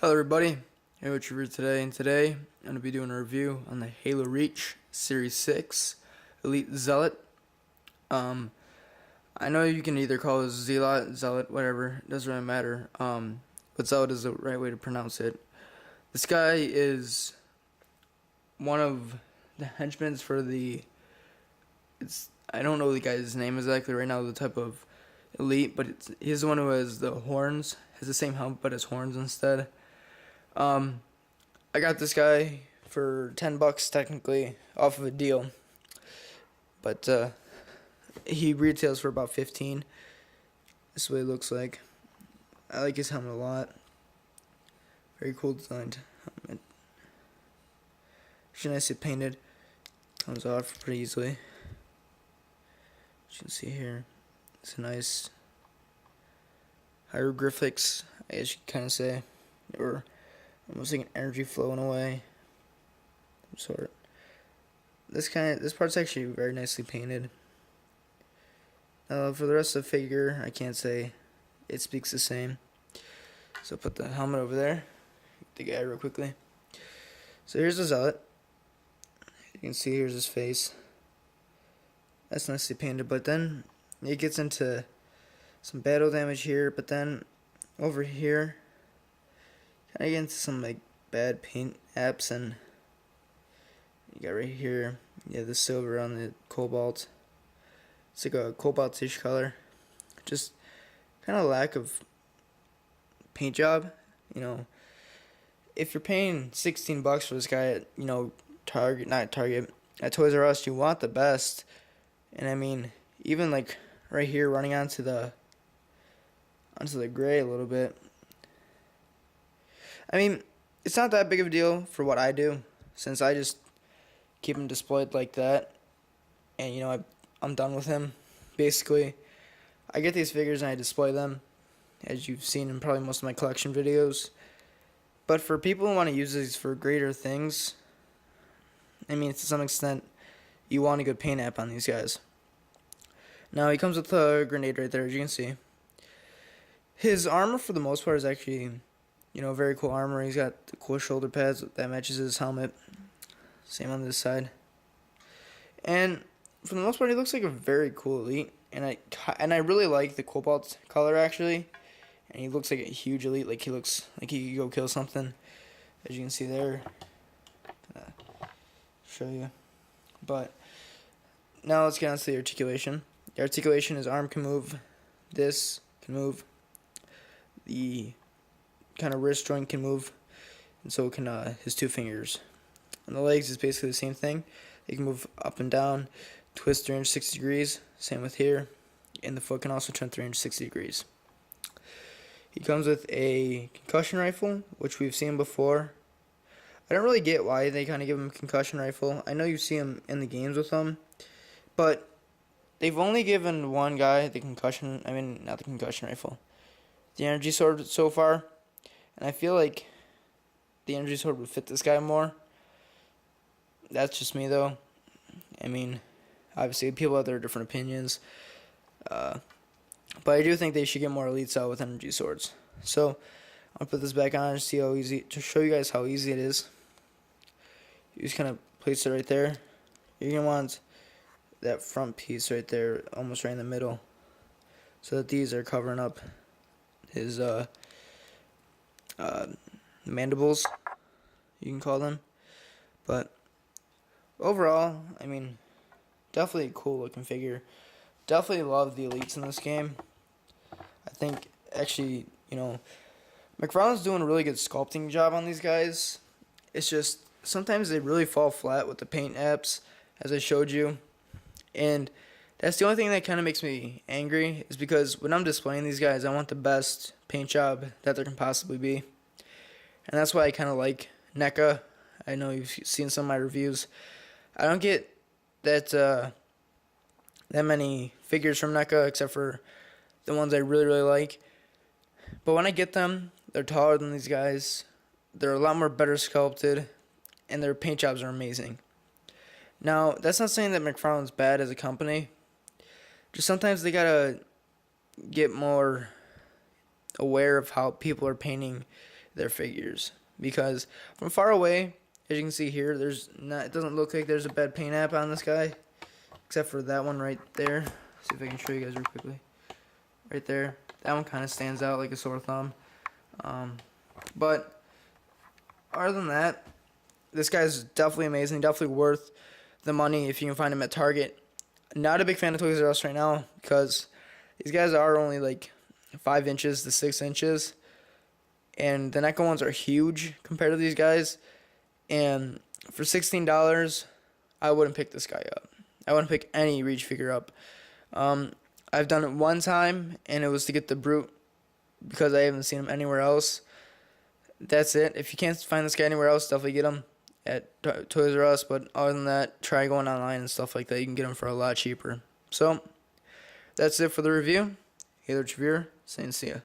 Hello everybody, hey, what's your today? And today I'm going to be doing a review on the Halo Reach Series 6 Elite Zealot. I know you can either call it zealot, whatever, it doesn't really matter, but zealot is the right way to pronounce it. This guy is one of the henchmen for I don't know the guy's name exactly right now, the type of elite, but he's the one who has the horns, has the same helmet but has horns instead. I got this guy for $10 technically off of a deal, but he retails for about 15. This is what it looks like. I like his helmet a lot. Very cool designed helmet. Actually nicely painted. Comes off pretty easily. As you can see here, it's a nice hieroglyphics, I guess you could kind of say, or almost like an energy flowing away. Some sort. This part's actually very nicely painted. For the rest of the figure, I can't say it speaks the same. So put the helmet over there. The guy real quickly. So here's the zealot. You can see here's his face. That's nicely painted, but then it gets into some battle damage here, but then over here kind of get into some like bad paint apps, and you got right here, the silver on the cobalt. It's like a cobaltish color. Just kind of lack of paint job. If you're paying $16 for this guy at Target, at Toys R Us, you want the best. And I mean, even like right here, running onto the gray a little bit. I mean, it's not that big of a deal for what I do, since I just keep him displayed like that, and I'm done with him. Basically, I get these figures and I display them, as you've seen in probably most of my collection videos. But for people who want to use these for greater things, I mean, to some extent, you want a good paint app on these guys. Now, he comes with a grenade right there, as you can see. His armor, for the most part, is actually, very cool armor. He's got the cool shoulder pads that matches his helmet. Same on this side. And for the most part, he looks like a very cool elite. And I really like the cobalt color, actually. And he looks like a huge elite. Like, he looks like he could go kill something. As you can see there. Show you. But now let's get on to the articulation. The articulation, his arm can move. This can move. The kind of wrist joint can move. And so can his two fingers. And the legs is basically the same thing. They can move up and down, twist 360 degrees. Same with here. And the foot can also turn 360 degrees. He comes with a concussion rifle, which we've seen before. I don't really get why they kind of give him a concussion rifle. I know you see him in the games with them, but they've only given one guy the concussion, not the concussion rifle, the energy sword so far, and I feel like the energy sword would fit this guy more. That's just me, though. I mean, obviously people have their different opinions, but I do think they should get more elites out with energy swords. So I'll put this back on to show you guys how easy it is. You just kind of place it right there. You're going to want that front piece right there, almost right in the middle, so that these are covering up his mandibles, you can call them. But overall, I mean, definitely a cool looking figure. Definitely love the elites in this game. I think, actually, McFarlane's doing a really good sculpting job on these guys. It's just sometimes they really fall flat with the paint apps, as I showed you. And that's the only thing that kind of makes me angry, is because when I'm displaying these guys, I want the best paint job that there can possibly be. And that's why I kind of like NECA. I know you've seen some of my reviews. I don't get that many figures from NECA, except for the ones I really, really like. But when I get them, they're taller than these guys. They're a lot more better sculpted, and their paint jobs are amazing. Now, that's not saying that McFarlane's bad as a company. Just sometimes they gotta get more aware of how people are painting their figures, because from far away, as you can see here, it doesn't look like there's a bad paint app on this guy, except for that one right there. See if I can show you guys real quickly. Right there, that one kind of stands out like a sore thumb. But other than that, this guy's definitely amazing, definitely worth the money if you can find him at Target. Not a big fan of Toys R Us right now because these guys are only like 5 inches to 6 inches, and the NECA ones are huge compared to these guys. And for $16, I wouldn't pick this guy up. I wouldn't pick any Reach figure up. I've done it one time, and it was to get the Brute because I haven't seen him anywhere else. That's it. If you can't find this guy anywhere else, definitely get him at Toys R Us. But other than that, try going online and stuff like that. You can get him for a lot cheaper. So that's it for the review. Hey there, Reviewer, saying see ya.